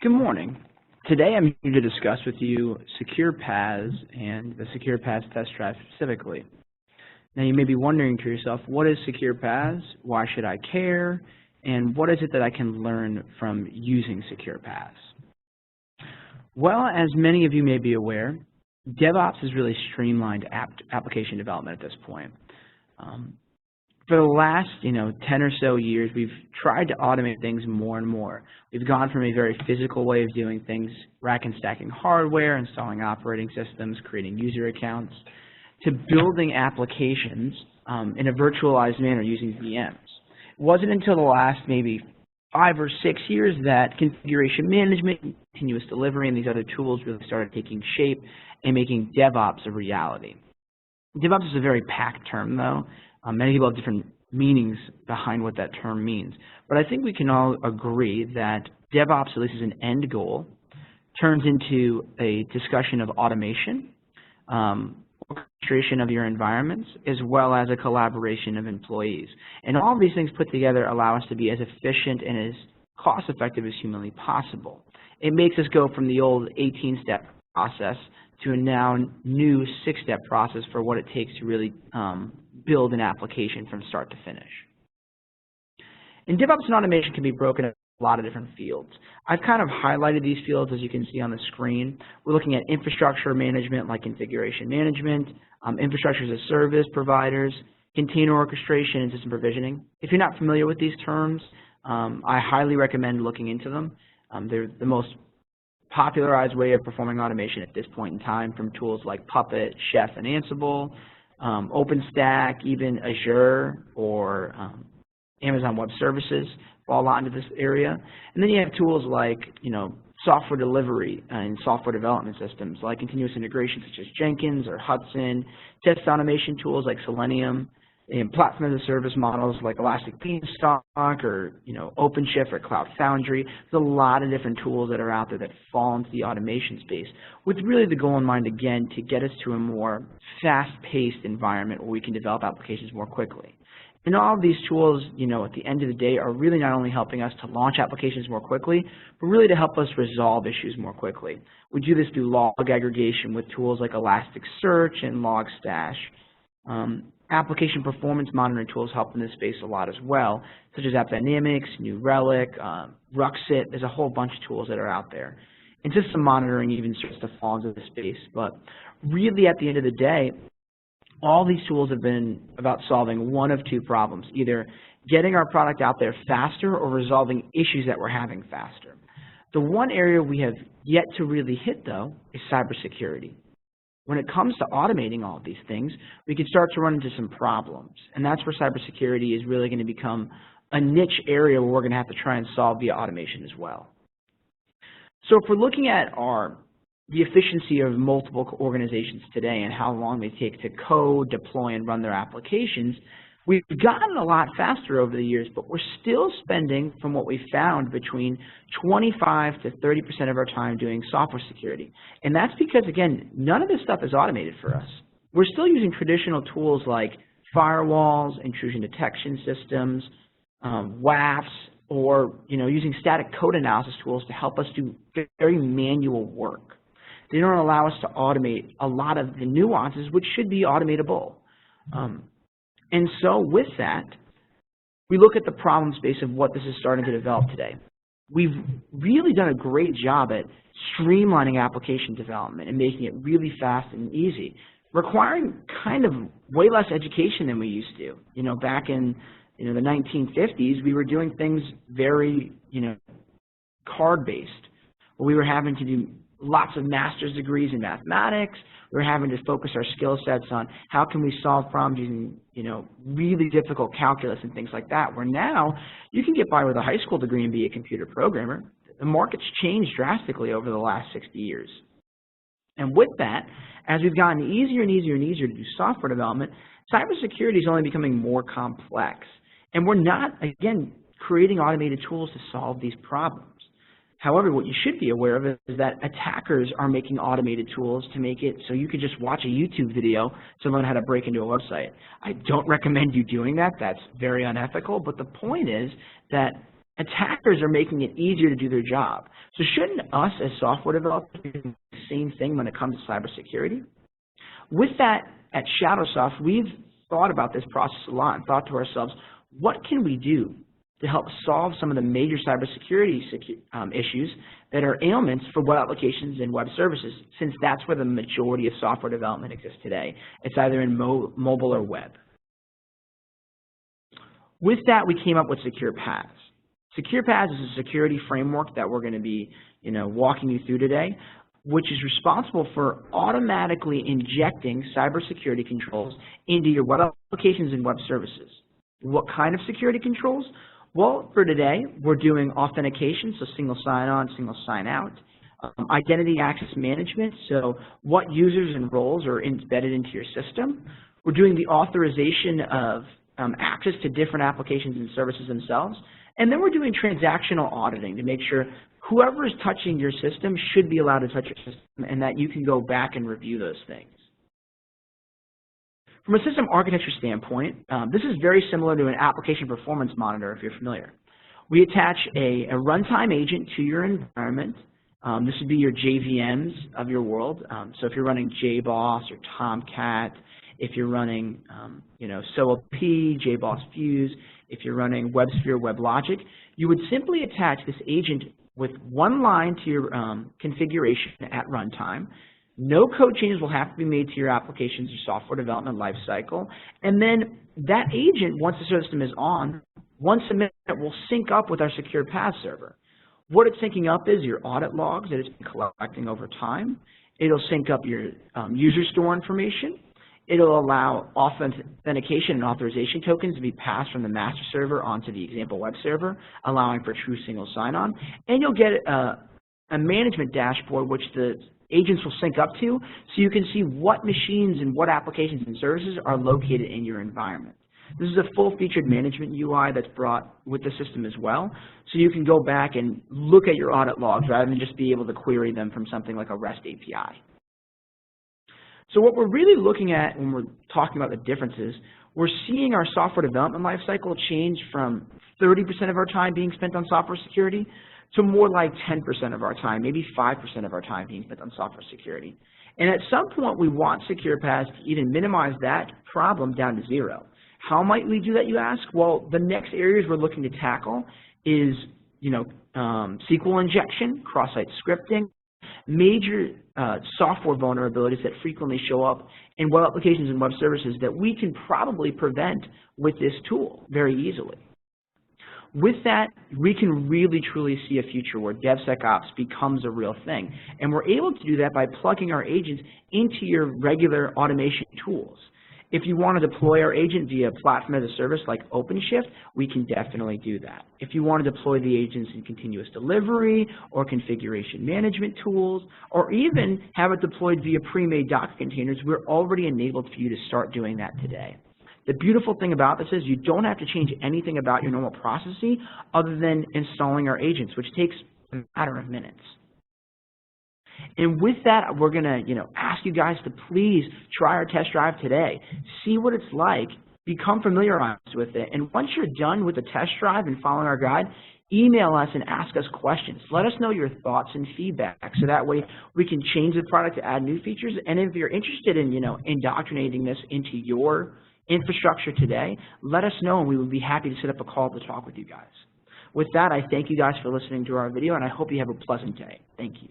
Good morning. Today I'm here to discuss with you SecurePaaS and the SecurePaaS test drive specifically. Now you may be wondering to yourself, what is SecurePaaS? Why should I care? And what is it that I can learn from using SecurePaaS? Well, as many of you may be aware, DevOps has really streamlined application development at this point. For the last 10 or so years, we've tried to automate things more and more. We've gone from a very physical way of doing things, rack and stacking hardware, installing operating systems, creating user accounts, to building applications in a virtualized manner using VMs. It wasn't until the last maybe 5 or 6 years that configuration management, continuous delivery, and these other tools really started taking shape and making DevOps a reality. DevOps is a very packed term, though. Many people have different meanings behind what that term means. But I think we can all agree that DevOps, at least as an end goal, turns into a discussion of automation, orchestration of your environments, as well as a collaboration of employees. And all of these things put together allow us to be as efficient and as cost-effective as humanly possible. It makes us go from the old 18-step process to a now new 6-step process for what it takes to really build an application from start to finish. And DevOps and automation can be broken into a lot of different fields. I've kind of highlighted these fields as you can see on the screen. We're looking at infrastructure management like configuration management, infrastructure as a service providers, container orchestration, and system provisioning. If you're not familiar with these terms, I highly recommend looking into them. They're the most popularized way of performing automation at this point in time, from tools like Puppet, Chef, and Ansible, OpenStack, even Azure or Amazon Web Services fall into this area. And then you have tools like, software delivery and software development systems like continuous integration such as Jenkins or Hudson, test automation tools like Selenium, and platform as a service models like Elastic Beanstalk or OpenShift or Cloud Foundry. There's a lot of different tools that are out there that fall into the automation space, with really the goal in mind, again, to get us to a more fast-paced environment where we can develop applications more quickly. And all of these tools, at the end of the day, are really not only helping us to launch applications more quickly, but really to help us resolve issues more quickly. We do this through log aggregation with tools like Elasticsearch and Logstash. Application performance monitoring tools help in this space a lot as well, such as AppDynamics, New Relic, Ruxit. There's a whole bunch of tools that are out there. And system monitoring even starts to fall into this space. But really, at the end of the day, all these tools have been about solving one of two problems, either getting our product out there faster or resolving issues that we're having faster. The one area we have yet to really hit, though, is cybersecurity. When it comes to automating all of these things, we can start to run into some problems. And that's where cybersecurity is really going to become a niche area where we're going to have to try and solve via automation as well. So if we're looking at the efficiency of multiple organizations today and how long they take to code, deploy, and run their applications, we've gotten a lot faster over the years, but we're still spending, from what we found, between 25 to 30% of our time doing software security. And that's because, again, none of this stuff is automated for us. We're still using traditional tools like firewalls, intrusion detection systems, WAFs, or using static code analysis tools to help us do very manual work. They don't allow us to automate a lot of the nuances, which should be automatable. And so with that, we look at the problem space of what this is starting to develop today. We've really done a great job at streamlining application development and making it really fast and easy, requiring kind of way less education than we used to. Back in the 1950s, we were doing things very, card-based, where we were having to do lots of master's degrees in mathematics. We're having to focus our skill sets on how can we solve problems using, really difficult calculus and things like that, where now you can get by with a high school degree and be a computer programmer. The market's changed drastically over the last 60 years. And with that, as we've gotten easier and easier and easier to do software development, cybersecurity is only becoming more complex. And we're not, again, creating automated tools to solve these problems. However, what you should be aware of is that attackers are making automated tools to make it so you could just watch a YouTube video to learn how to break into a website. I don't recommend you doing that. That's very unethical. But the point is that attackers are making it easier to do their job. So shouldn't us as software developers do the same thing when it comes to cybersecurity? With that, at Shadowsoft, we've thought about this process a lot and thought to ourselves, what can we do to help solve some of the major cybersecurity issues that are ailments for web applications and web services, since that's where the majority of software development exists today. It's either in mobile or web. With that, we came up with SecurePaaS. SecurePaaS is a security framework that we're going to be walking you through today, which is responsible for automatically injecting cybersecurity controls into your web applications and web services. What kind of security controls? Well, for today, we're doing authentication, so single sign-on, single sign-out, identity access management, so what users and roles are embedded into your system. We're doing the authorization of access to different applications and services themselves, and then we're doing transactional auditing to make sure whoever is touching your system should be allowed to touch your system and that you can go back and review those things. From a system architecture standpoint, this is very similar to an application performance monitor if you're familiar. We attach a runtime agent to your environment. This would be your JVMs of your world. So if you're running JBoss or Tomcat, if you're running SOAP, JBoss Fuse, if you're running WebSphere, WebLogic, you would simply attach this agent with one line to your configuration at runtime. No code changes will have to be made to your applications or software development lifecycle. And then that agent, once the system is on, once submitted, will sync up with our SecurePaaS server. What it's syncing up is your audit logs that it's been collecting over time. It'll sync up your user store information. It'll allow authentication and authorization tokens to be passed from the master server onto the example web server, allowing for true single sign-on. And you'll get a management dashboard which the agents will sync up to, so you can see what machines and what applications and services are located in your environment. This is a full-featured management UI that's brought with the system as well, so you can go back and look at your audit logs rather than just be able to query them from something like a REST API. So what we're really looking at when we're talking about the differences, we're seeing our software development lifecycle change from 30% of our time being spent on software security to more like 10% of our time, maybe 5% of our time being spent on software security. And at some point, we want SecurePaaS to even minimize that problem down to zero. How might we do that, you ask? Well, the next areas we're looking to tackle is, SQL injection, cross-site scripting, major software vulnerabilities that frequently show up in web applications and web services that we can probably prevent with this tool very easily. With that, we can really truly see a future where DevSecOps becomes a real thing. And we're able to do that by plugging our agents into your regular automation tools. If you want to deploy our agent via platform as a service like OpenShift, we can definitely do that. If you want to deploy the agents in continuous delivery or configuration management tools, or even have it deployed via pre-made Docker containers, we're already enabled for you to start doing that today. The beautiful thing about this is you don't have to change anything about your normal processes other than installing our agents, which takes a matter of minutes. And with that, we're going to ask you guys to please try our test drive today. See what it's like. Become familiarized with it. And once you're done with the test drive and following our guide, email us and ask us questions. Let us know your thoughts and feedback so that way we can change the product to add new features. And if you're interested in indoctrinating this into your infrastructure today, let us know and we would be happy to set up a call to talk with you guys. With that, I thank you guys for listening to our video and I hope you have a pleasant day. Thank you.